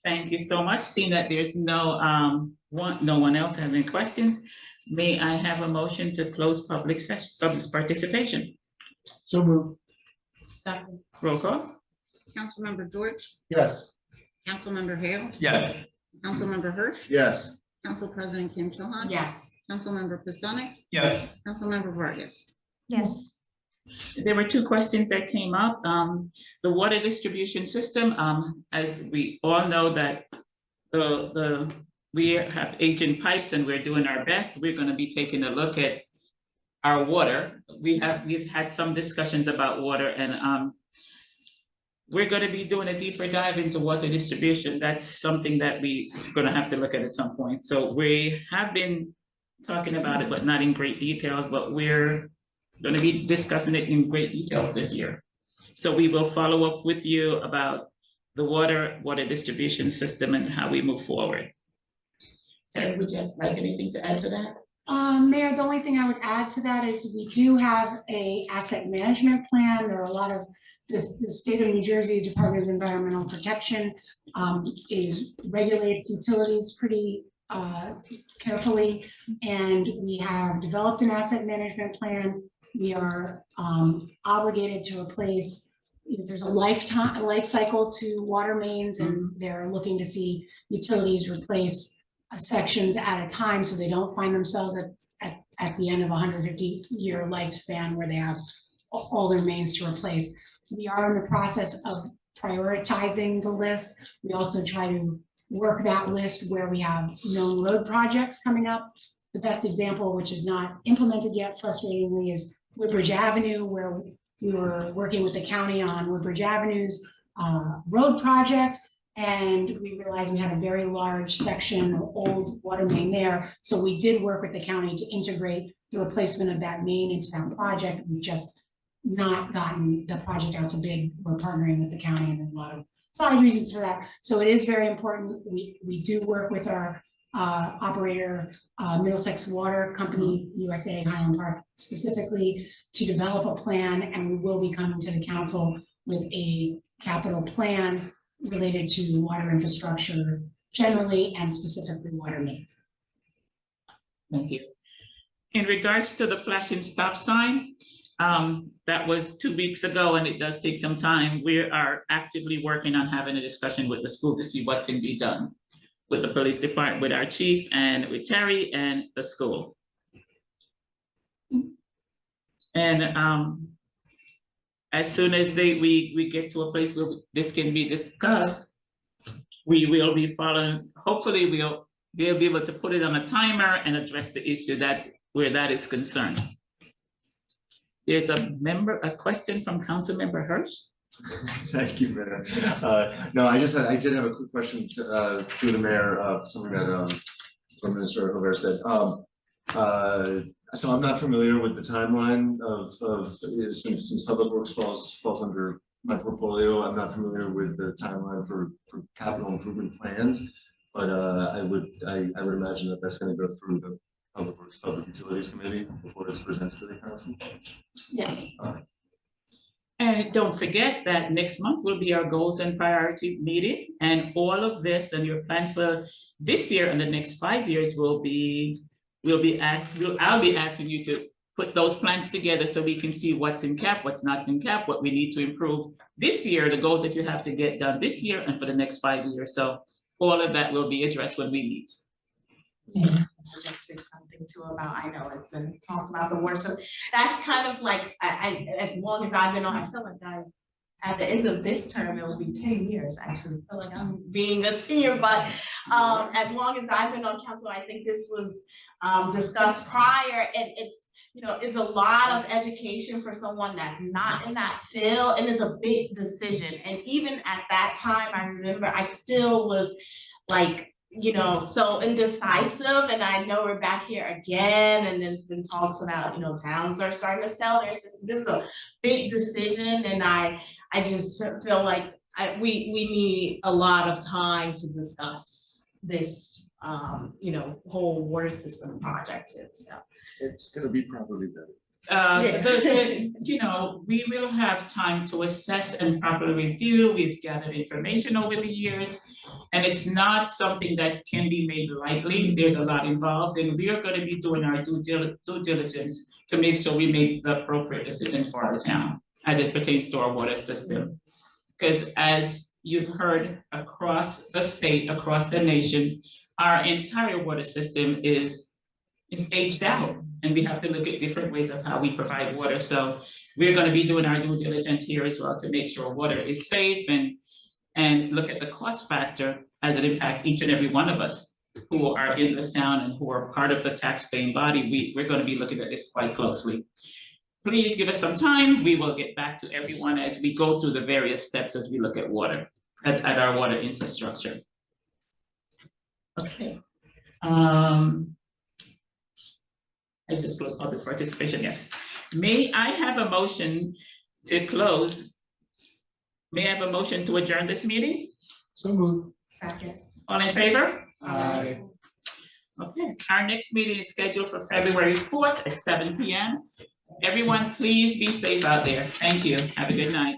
thank you so much. Seeing that there's no one else has any questions, may I have a motion to close public session, public participation? So moved. Second. Roll call. Councilmember George, Yes. Councilmember Hale, Yes. Councilmember Hirsch, Yes. Council President Kim Cho Han. Yes. Councilmember Pistonik, Yes. Councilmember Vargas. Yes. There were two questions that came up. The water distribution system, as we all know that we have aging pipes and we're doing our best. We're going to be taking a look at our water. We've had some discussions about water, and we're going to be doing a deeper dive into water distribution. That's something that we're going to have to look at some point. So we have been talking about it, but not in great details, but we're going to be discussing it in great details this year. So we will follow up with you about the water distribution system and how we move forward. Terry, would you like anything to add to that? Mayor, the only thing I would add to that is we do have a asset management plan. There are a lot of the state of New Jersey Department of Environmental Protection regulates utilities pretty carefully, and we have developed an asset management plan. We are obligated to replace. There's a life cycle to water mains, and they're looking to see utilities replace sections at a time, so they don't find themselves at the end of a 150-year lifespan where they have all their mains to replace. So we are in the process of prioritizing the list. We also try to work that list where we have known road projects coming up. The best example, which is not implemented yet, frustratingly, is Woodbridge Avenue, where we were working with the county on Woodbridge Avenue's road project. And we realized we had a very large section of old water main there. So we did work with the county to integrate the replacement of that main into that project. We've just not gotten the project out to bid. We're partnering with the county, and there's a lot of side reasons for that. So it is very important. We do work with our operator, Middlesex Water Company, USA, Highland Park, specifically to develop a plan, and we will be coming to the council with a capital plan related to water infrastructure generally and specifically water mains. Thank you. In regards to the flashing stop sign, that was 2 weeks ago, and it does take some time. We are actively working on having a discussion with the school to see what can be done with the police department, with our chief, and with Terry and the school. And as soon as we get to a place where this can be discussed, we will be following. Hopefully, we'll be able to put it on a timer and address the issue where that is concerned. There's a question from Councilmember Hirsch. Thank you, Mayor. No, I did have a quick question to the mayor, something that Minister Hoover said. So I'm not familiar with the timeline of since Public Works falls under my portfolio. I'm not familiar with the timeline for capital improvement plans, but I would imagine that that's going to go through the Public Works Public Utilities Committee before it's presented to the council. Yes. And don't forget that next month will be our goals and priority meeting, and all of this and your plans for this year and the next 5 years I'll be asking you to put those plans together so we can see what's in cap, what's not in cap, what we need to improve this year, the goals that you have to get done this year and for the next 5 years. So all of that will be addressed when we meet. Yeah, let's say something too about, I know it's been talked about the water, so that's kind of like, as long as I've been on, I feel like at the end of this term, it will be 10 years, actually. I feel like I'm being a senior, but as long as I've been on council, I think this was discussed prior, and it's, you know, it's a lot of education for someone that's not in that field, and it's a big decision. And even at that time, I remember I still was like, you know, so indecisive, and I know we're back here again, and there's been talks about, you know, towns are starting to sell their system. This is a big decision, and I just feel like we need a lot of time to discuss this, you know, whole water system project too, so. It's gonna be properly vetted. You know, we will have time to assess and properly review. We've gathered information over the years, and it's not something that can be made lightly. There's a lot involved, and we are going to be doing our due diligence to make sure we make the appropriate decision for our town as it pertains to our water system. Because as you've heard across the state, across the nation, our entire water system is aged out, and we have to look at different ways of how we provide water. So we're going to be doing our due diligence here as well to make sure water is safe, and look at the cost factor as it impacts each and every one of us who are in this town and who are part of the taxpaying body. We're going to be looking at this quite closely. Please give us some time. We will get back to everyone as we go through the various steps as we look at water, at our water infrastructure. Okay. I just looked for the participation, yes. May I have a motion to close? May I have a motion to adjourn this meeting? So moved. Second. All in favor? Aye. Okay, our next meeting is scheduled for February 4th at 7 p.m. Everyone, please be safe out there. Thank you. Have a good night.